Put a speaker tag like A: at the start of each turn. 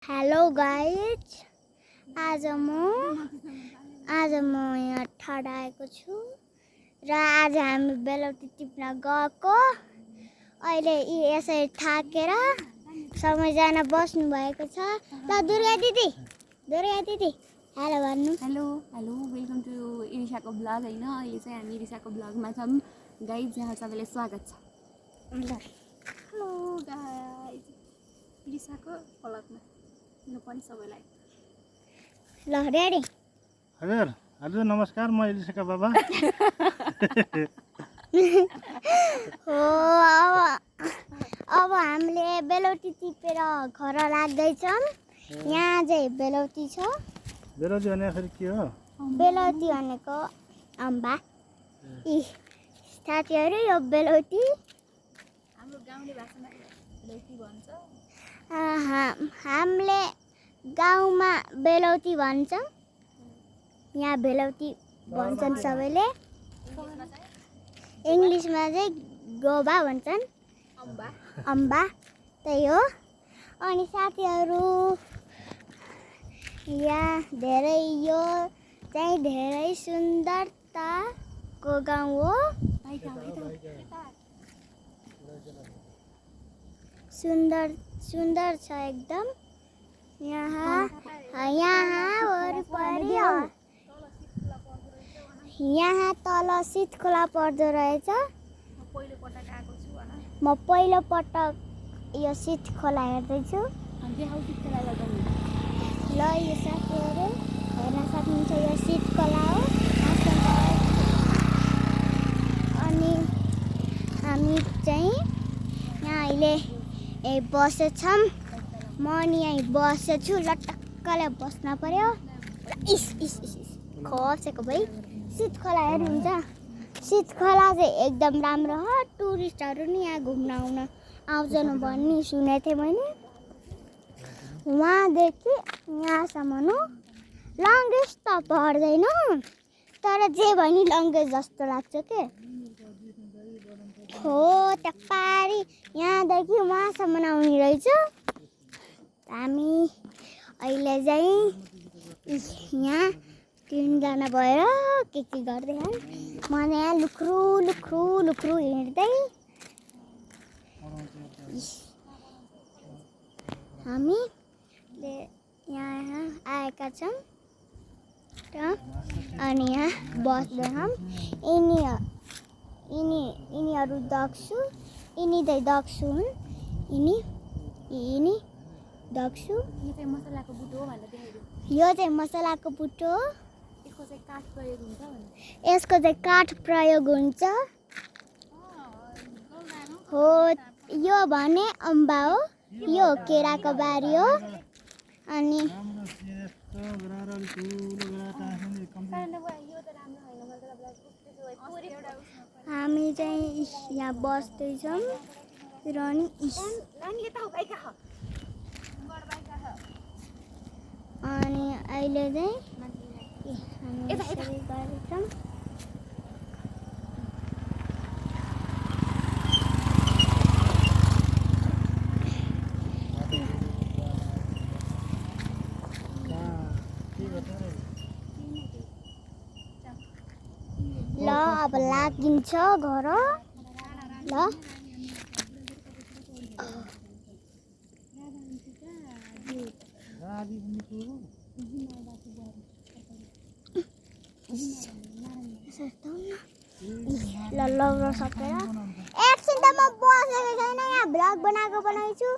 A: Hello guys आज म यहाँ ठडाएको छु र आज हामी बेलौटी टिप्न गएको। अहिले यसरी थाकेर सबैजना बस्नु भएको छ। ल दुर्गा दिदी हेलो भन्नु।
B: हेलो वेलकम टु इरिसाको ब्लग हैन। अहिले चाहिँ हामी इरिसाको ब्लगमा छौँ गाइज। यहाँ सबैलाई स्वागत छ। हेलो गाइज इरिसाको ब्लगमा पनि सबैलाई
A: ल रेडी।
C: हजुर नमस्कार, म इलिसाका बाबा
A: हो अब हामीले बेलौटी टिपेर घर लाग्दैछौँ। यहाँ चाहिँ बेलौटी छ।
C: बेलौटी भने फेरि के हो?
A: बेलौटी भनेको अम्बा। यी साथीहरू यो बेलौटी
B: हाम्रो गाउँले भाषामा बेलौटी भन्छ।
A: हामीले गाउँमा बेलौटी भन्छ, यहाँ बेलौटी भन्छन् सबैले। इङ्ग्लिसमा चाहिँ गोबा भन्छन्, अम्बा त्यही हो। अनि साथीहरू यहाँ यो चाहिँ धेरै सुन्दरताको गाउँ हो। सुन्दर छ एकदम। यहाँ वरिपरि यहाँ तल शीत खोला पर्दो रहेछ। म पहिलो पटक यो शीत खोला हेर्दैछु। ल यो साथीहरू हेर्न सक्नुहुन्छ, यो शीत खोला हो। अनि हामी चाहिँ यहाँ अहिले बसेछौँ। म नि यहीँ बसेछु, लटक्कले बस्न पर्यो। खसेको भाइ। शीत खोला हेर्नुहुन्छ, शीत खोला चाहिँ एकदम राम्रो हो। टुरिस्टहरू नि यहाँ घुम्न आउँछन् भन्ने सुनेको थिएँ मैले। वहाँदेखि यहाँसम्म लङ्गेस्ट त पर्दैन, तर जे भने लङ्गेस्ट जस्तो लाग्छ के हो। त्यो पारी यहाँदेखि वहाँसम्म आउने रहेछ। हामी अहिले चाहिँ यहाँ तिनजना भएर के गर्दै म यहाँ लुख्रु हिँड्दै। हामीले यहाँ आएका छौँ र अनि यहाँ बस्दैछौँ। यिनीहरू दक्छु, यिनी हुन्। यिनी दक्छु।
B: यो चाहिँ मसलाको बुटो हो भनेर देखाइदियो।
A: यो चाहिँ मसलाको बुटो हो।
B: यसको चाहिँ काठ प्रयोग हुन्छ भने
A: यसको चाहिँ काठ प्रयोग हुन्छ हो। यो भने अम्बा हो, यो केराको बारी हो। अनि हामी चाहिँ यहाँ बस्दैछौँ र अनि अहिले चाहिँ हामी यसरी गर्दैछौँ। ल अब लागिन्छ घर। ल ल सकेर एकछिन त म बसेको छैन, यहाँ भ्लग बनाएको बनाइछु।